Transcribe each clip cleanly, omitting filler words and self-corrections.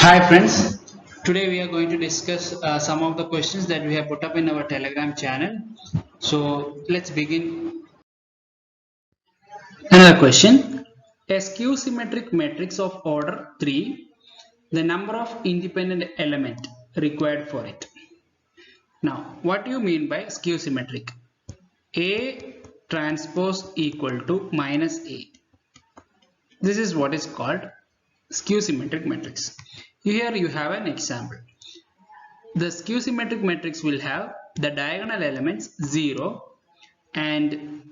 Hi friends, today we are going to discuss some of the questions that we have put up in our Telegram channel. So let's begin. Another question. A skew-symmetric matrix of order 3, the number of independent element required for it. Now, what do you mean by skew-symmetric? A transpose equal to minus A. This is what is called skew-symmetric matrix. Here you have an example. The skew-symmetric matrix will have the diagonal elements 0 and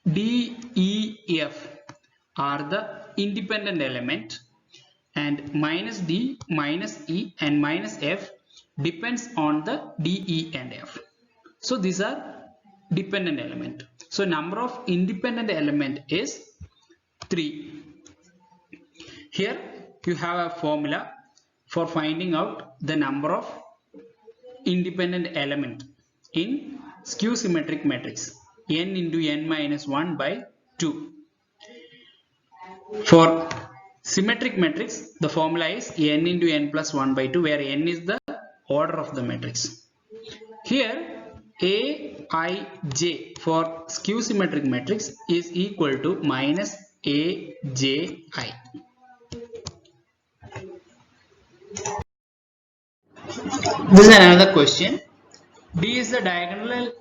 D, E, F are the independent element, and minus D, minus E and minus F depends on the D, E and F. So these are dependent element. So number of independent element is 3. Here you have a formula for finding out the number of independent element in skew symmetric matrix, n into n minus 1 by 2. For symmetric matrix, the formula is n into n plus 1 by 2, where n is the order of the matrix. Here Aij for skew symmetric matrix is equal to minus Aji. This is another question. D is the diagonal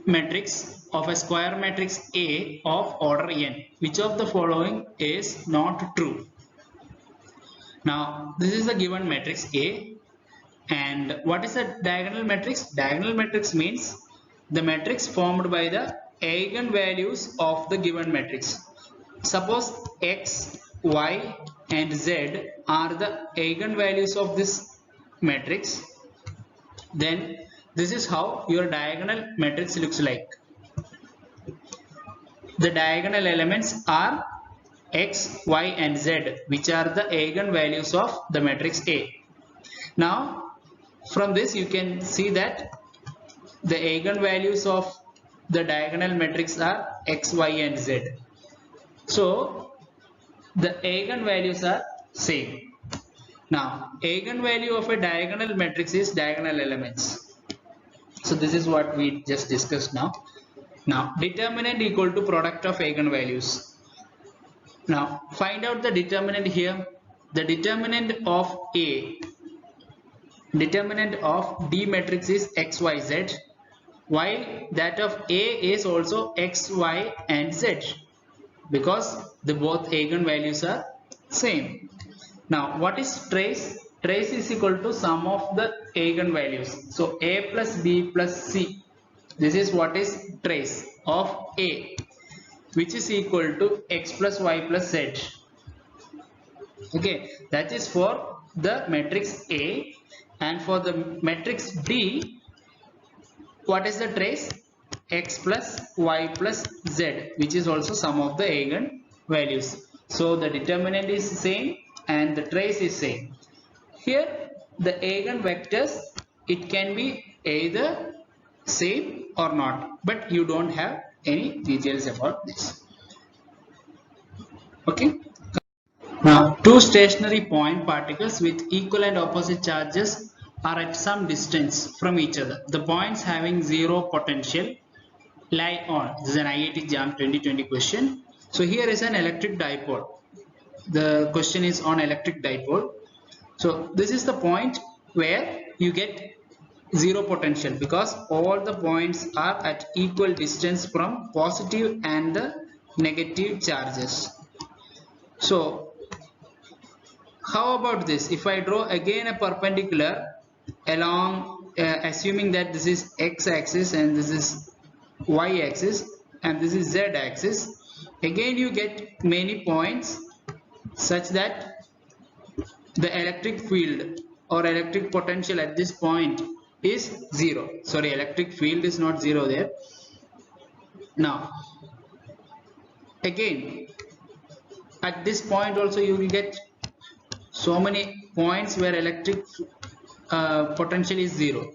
matrix of a square matrix A of order n. Which of the following is not true? Now, this is the given matrix A. And what is a diagonal matrix? Diagonal matrix means the matrix formed by the eigenvalues of the given matrix. Suppose x, y and z are the eigenvalues of this matrix. Then this is how your diagonal matrix looks like. The diagonal elements are x, y and z, which are the eigenvalues of the matrix A. Now from this you can see that the eigenvalues of the diagonal matrix are x, y and z. So the eigenvalues are same. Now eigenvalue of a diagonal matrix is diagonal elements. So this is what we just discussed now. Now determinant equal to product of eigenvalues. Now find out the determinant here. The determinant of A, determinant of D matrix is x, y, z, while that of A is also x, y and z, because the both eigenvalues are same. Now what is trace? Trace is equal to sum of the eigenvalues. So A plus B plus C, this is what is trace of A, which is equal to x plus y plus z. Okay, that is for the matrix A. And for the matrix D, what is the trace? X plus y plus z, which is also sum of the eigenvalues. So the determinant is same and the trace is same. Here the eigenvectors, it can be either same or not, but you don't have any details about this. Okay. Now two stationary point particles with equal and opposite charges are at some distance from each other. The points having zero potential lie on. This is an IIT JAM 2020 question. So here is an electric dipole. The question is on electric dipole. So this is the point where you get zero potential, because all the points are at equal distance from positive and the negative charges. So how about this? If I draw again a perpendicular along, assuming that this is x-axis and this is y-axis and this is z-axis, again you get many points such that the electric field or electric potential at this point is 0. Sorry, electric field is not 0 there. Now again at this point also you will get so many points where electric potential is 0.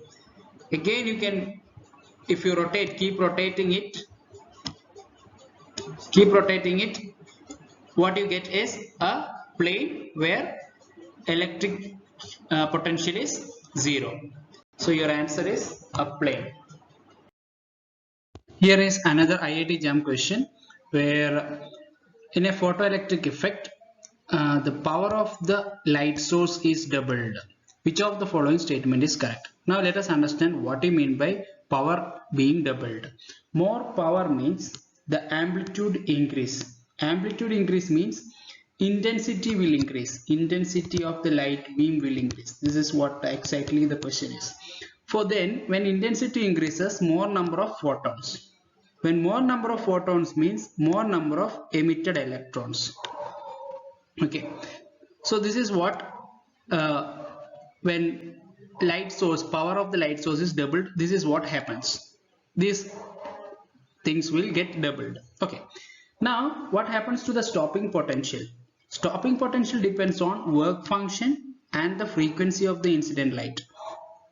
Again you can, if you rotate, keep rotating it, what you get is a plane where electric potential is 0. So your answer is a plane. Here is another IIT JAM question where in a photoelectric effect the power of the light source is doubled. Which of the following statement is correct? Now let us understand what you mean by power being doubled. More power means the amplitude increase. Amplitude increase means intensity will increase. Intensity of the light beam will increase. This is what exactly the question is. For then, when intensity increases, more number of photons. When more number of photons means more number of emitted electrons. Okay, so this is what when light source, power of the light source is doubled, this is what happens. These things will get doubled. Okay, now what happens to the stopping potential? Stopping potential depends on work function and the frequency of the incident light.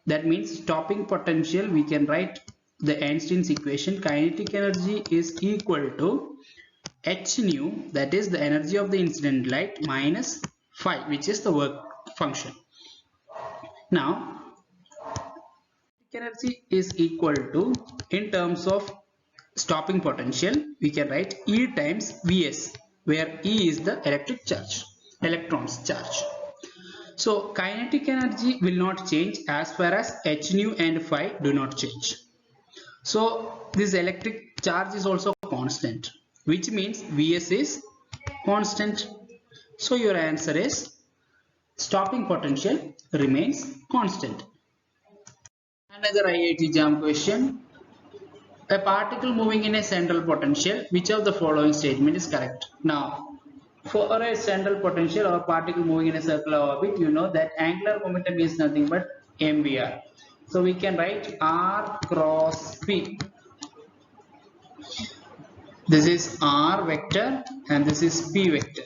That means stopping potential, we can write the Einstein's equation. Kinetic energy is equal to h nu, that is the energy of the incident light, minus phi, which is the work function. Now energy is equal to, in terms of stopping potential, we can write E times Vs, where E is the electric charge, electrons charge. So kinetic energy will not change as far as h nu and phi do not change. So this electric charge is also constant, which means Vs is constant. So your answer is stopping potential remains constant. Another IIT JAM question. A particle moving in a central potential, which of the following statement is correct? Now, for a central potential or particle moving in a circular orbit, you know that angular momentum is nothing but mvr. So we can write r cross p. This is r vector and this is p vector.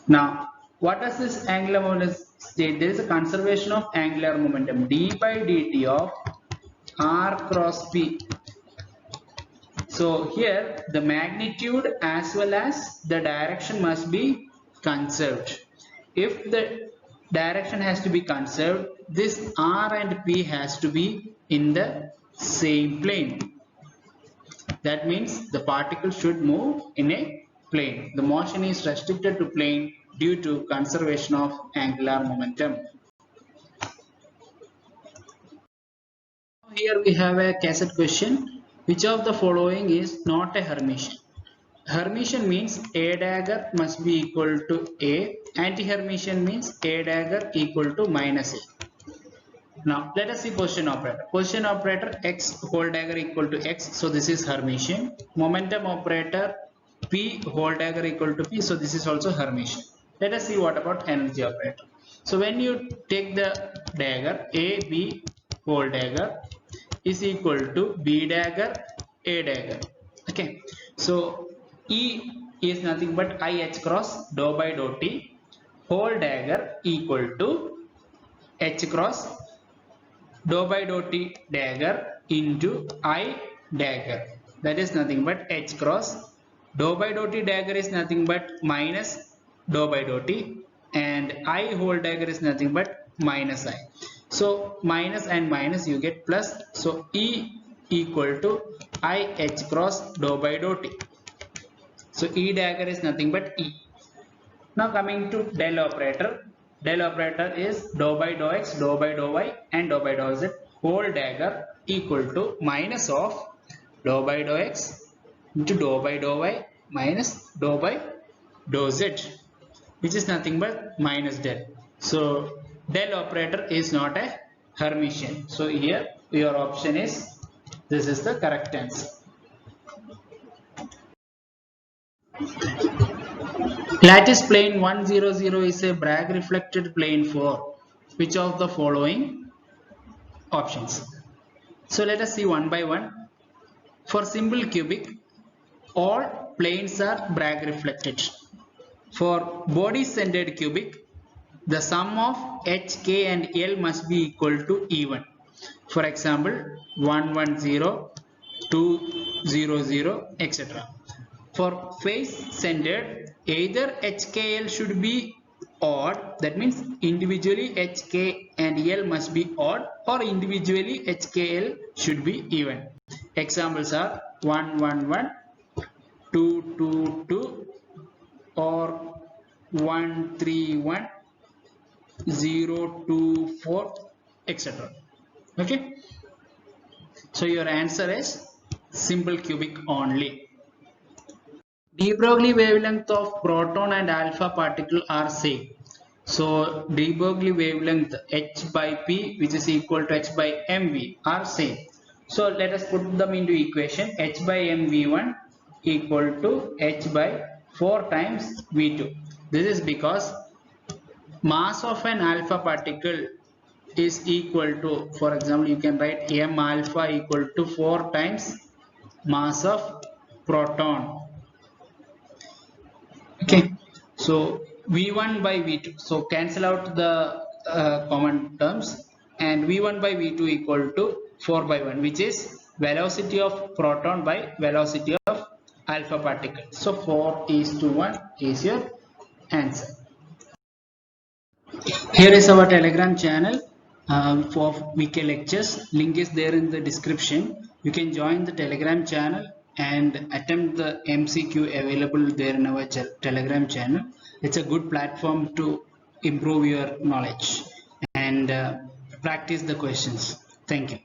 Now, what does this angular momentum state? There is a conservation of angular momentum, d by dt of r cross p. So here the magnitude as well as the direction must be conserved. If the direction has to be conserved, this r and p has to be in the same plane. That means the particle should move in a plane. The motion is restricted to plane due to conservation of angular momentum. Here we have a cassette question. Which of the following is not a Hermitian? Hermitian means A dagger must be equal to A. Anti-Hermitian means A dagger equal to minus A. Now let us see position operator. Position operator x whole dagger equal to x. So this is Hermitian. Momentum operator p whole dagger equal to p. So this is also Hermitian. Let us see what about energy operator. So when you take the dagger, A b whole dagger is equal to b dagger a dagger. Okay, so E is nothing but I h cross dou by dou t whole dagger equal to h cross dou by dou t dagger into I dagger. That is nothing but h cross dou by dou t dagger is nothing but minus dou by dou t, and I whole dagger is nothing but minus I. So minus and minus you get plus. So E equal to I h cross dou by dou t. So E dagger is nothing but E. Now coming to del operator. Del operator is dou by dou x, dou by dou y and dou by dou z whole dagger equal to minus of dou by dou x into dou by dou y minus dou by dou z, which is nothing but minus del. So del operator is not a Hermitian. So here your option is, this is the correct answer. Lattice plane 100 is a Bragg reflected plane for which of the following options? So let us see one by one. For simple cubic, all planes are Bragg reflected. For body centered cubic, the sum of h, k and l must be equal to even. For example, 110, 200, etc. For face centered, either HKL should be odd, that means individually HK and L must be odd, or individually HKL should be even. Examples are 1 1 1, 2 2 2, or 1 3 1, 0 2 4, etc. Okay, so your answer is simple cubic only. De Broglie wavelength of proton and alpha particle are same. So de Broglie wavelength h by p, which is equal to h by mv, are same. So let us put them into equation. H by mv1 equal to h by 4 times v2. This is because mass of an alpha particle is equal to, for example, you can write m alpha equal to 4 times mass of proton. Okay, so v1 by v2, so cancel out the common terms, and v1 by v2 equal to 4 by 1, which is velocity of proton by velocity of alpha particle. So 4:1 is your answer. Here is our Telegram channel for weekly lectures. Link is there in the description. You can join the Telegram channel and attempt the MCQ available there in our Telegram channel. It's a good platform to improve your knowledge and practice the questions. Thank you.